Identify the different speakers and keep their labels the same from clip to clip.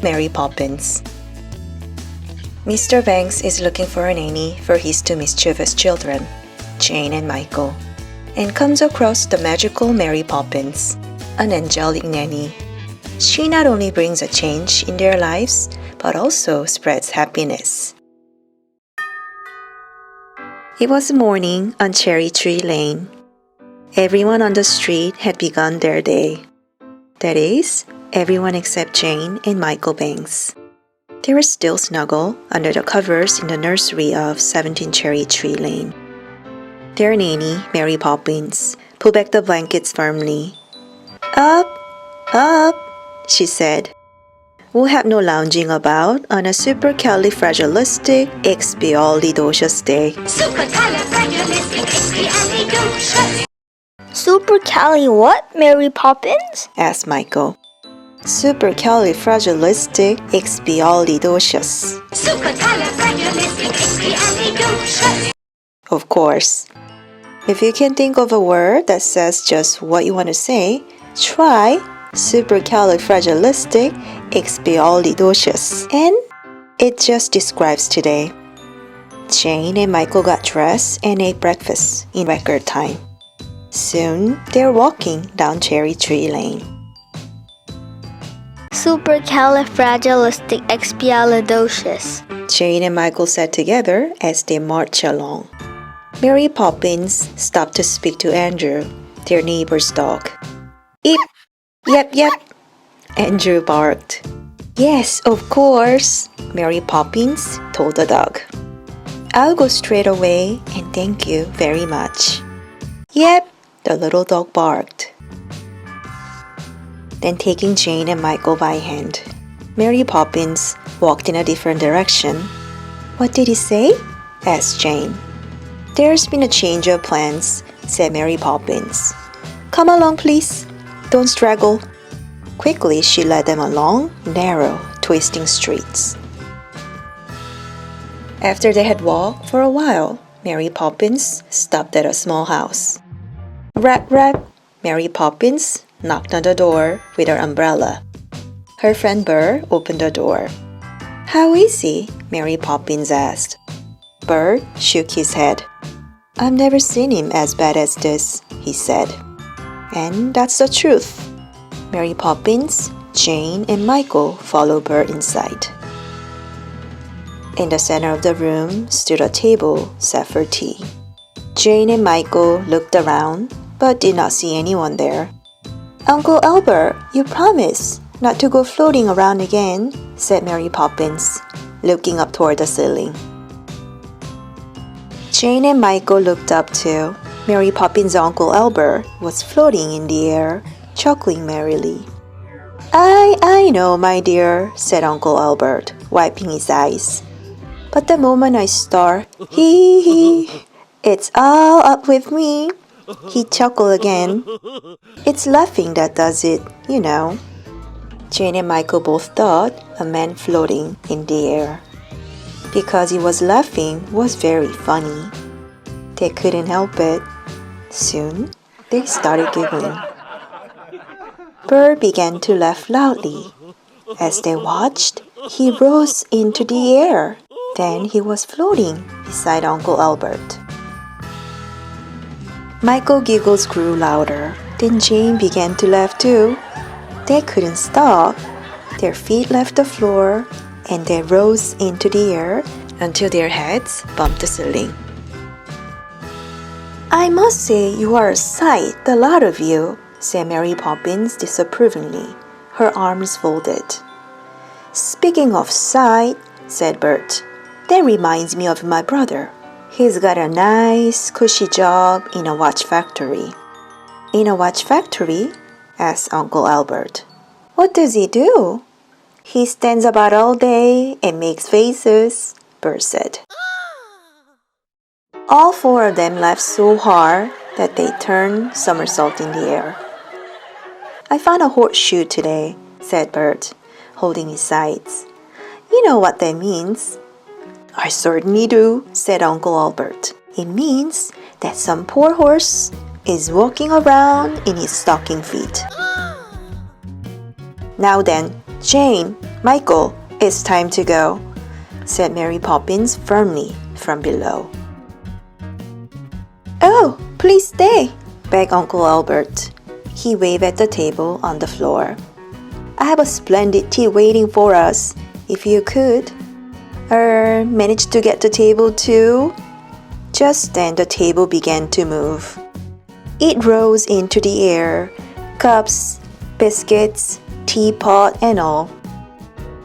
Speaker 1: Mary Poppins. Mr. Banks is looking for a nanny for his two mischievous children, Jane and Michael, and comes across the magical Mary Poppins, an angelic nanny. She not only brings a change in their lives, but also spreads happiness. It was morning on Cherry Tree Lane. Everyone on the street had begun their day. That is, everyone except Jane and Michael Banks. They were still snuggled under the covers in the nursery of 17 Cherry Tree Lane. Their nanny, Mary Poppins, pulled back the blankets firmly. Up, up, she said. We'll have no lounging about on a supercalifragilisticexpialidocious day.
Speaker 2: Supercalifragilisticexpialidocious. Supercali what, Mary Poppins?
Speaker 1: Asked Michael. Supercalifragilisticexpialidocious.
Speaker 2: Supercalifragilisticexpialidocious.
Speaker 1: Of course. If you can think of a word that says just what you want to say, try supercalifragilisticexpialidocious. And it just describes today. Jane and Michael got dressed and ate breakfast in record time. Soon, they're walking down Cherry Tree Lane.
Speaker 2: Supercalifragilisticexpialidocious.
Speaker 1: Jane and Michael sat together as they marched along. Mary Poppins stopped to speak to Andrew, their neighbor's dog. Eep! Yep, yep! Andrew barked. Yes, of course, Mary Poppins told the dog. I'll go straight away and thank you very much. Yep, the little dog barked. Then taking Jane and Michael by hand, Mary Poppins walked in a different direction. What did he say? Asked Jane. There's been a change of plans, said Mary Poppins. Come along, please. Don't straggle. Quickly, she led them along narrow, twisting streets. After they had walked for a while, Mary Poppins stopped at a small house. Rap, rap! Mary Poppins knocked on the door with her umbrella. Her friend Burr opened the door. How is he? Mary Poppins asked. Burr shook his head. I've never seen him as bad as this, he said. And that's the truth. Mary Poppins, Jane, and Michael followed Burr inside. In the center of the room stood a table set for tea. Jane and Michael looked around, but did not see anyone there. Uncle Albert, you promised not to go floating around again, said Mary Poppins, looking up toward the ceiling. Jane and Michael looked up too. Mary Poppins' Uncle Albert was floating in the air, chuckling merrily. I know, my dear, said Uncle Albert, wiping his eyes. But the moment I start, hee, it's all up with me. He chuckled again. It's laughing that does it, you know. Jane and Michael both thought a man floating in the air. Because he was laughing was very funny. They couldn't help it. Soon, they started giggling. Burr began to laugh loudly. As they watched, he rose into the air. Then he was floating beside Uncle Albert. Michael's giggles grew louder. Then Jane began to laugh too. They couldn't stop. Their feet left the floor and they rose into the air until their heads bumped the ceiling. I must say you are a sight, the lot of you, said Mary Poppins disapprovingly, her arms folded. Speaking of sight, said Bert, that reminds me of my brother. He's got a nice, cushy job in a watch factory. In a watch factory? Asked Uncle Albert. What does he do? He stands about all day and makes faces, Bert said. All four of them laughed so hard that they turned somersault in the air. I found a horseshoe today, said Bert, holding his sides. You know what that means. I certainly do, said Uncle Albert. It means that some poor horse is walking around in his stocking feet. Now then, Jane, Michael, it's time to go, said Mary Poppins firmly from below. Oh, please stay, begged Uncle Albert. He waved at the table on the floor. I have a splendid tea waiting for us, if you could. Managed to get the table too? Just then the table began to move. It rose into the air, cups, biscuits, teapot and all.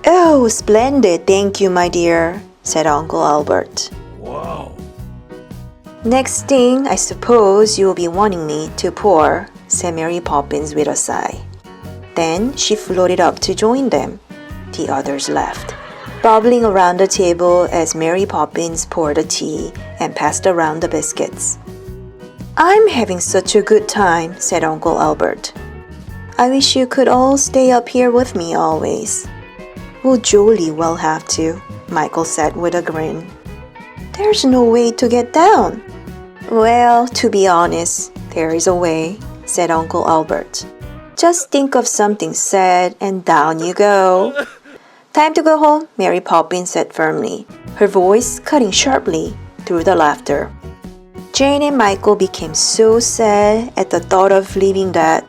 Speaker 1: Oh, splendid, thank you, my dear, said Uncle Albert.
Speaker 3: Wow.
Speaker 1: Next thing, I suppose you'll be wanting me to pour, said Mary Poppins with a sigh. Then she floated up to join them. The others laughed, bubbling around the table as Mary Poppins poured the tea and passed around the biscuits. I'm having such a good time, said Uncle Albert. I wish you could all stay up here with me always. We'll jolly well have to, Michael said with a grin. There's no way to get down. Well, to be honest, there is a way, said Uncle Albert. Just think of something sad and down you go. Time to go home, Mary Poppins said firmly, her voice cutting sharply through the laughter. Jane and Michael became so sad at the thought of leaving that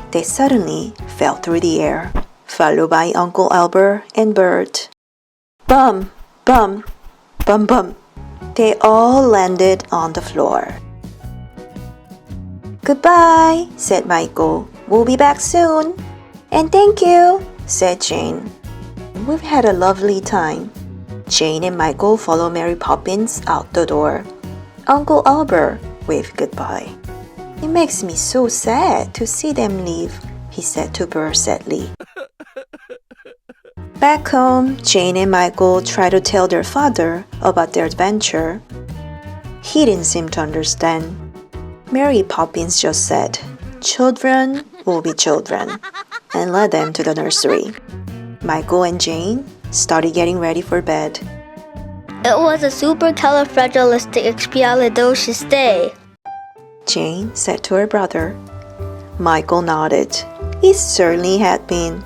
Speaker 1: they suddenly fell through the air, followed by Uncle Albert and Bert. Bum, bum, bum, bum. They all landed on the floor. Goodbye, said Michael. We'll be back soon. And thank you, said Jane. We've had a lovely time. Jane and Michael followed Mary Poppins out the door. Uncle Albert waved goodbye. It makes me so sad to see them leave, he said to Bert sadly. Back home, Jane and Michael tried to tell their father about their adventure. He didn't seem to understand. Mary Poppins just said, "Children will be children," and led them to the nursery. Michael and Jane started getting ready for bed.
Speaker 2: It was a supercalifragilisticexpialidocious day.
Speaker 1: Jane said to her brother. Michael nodded. It certainly had been.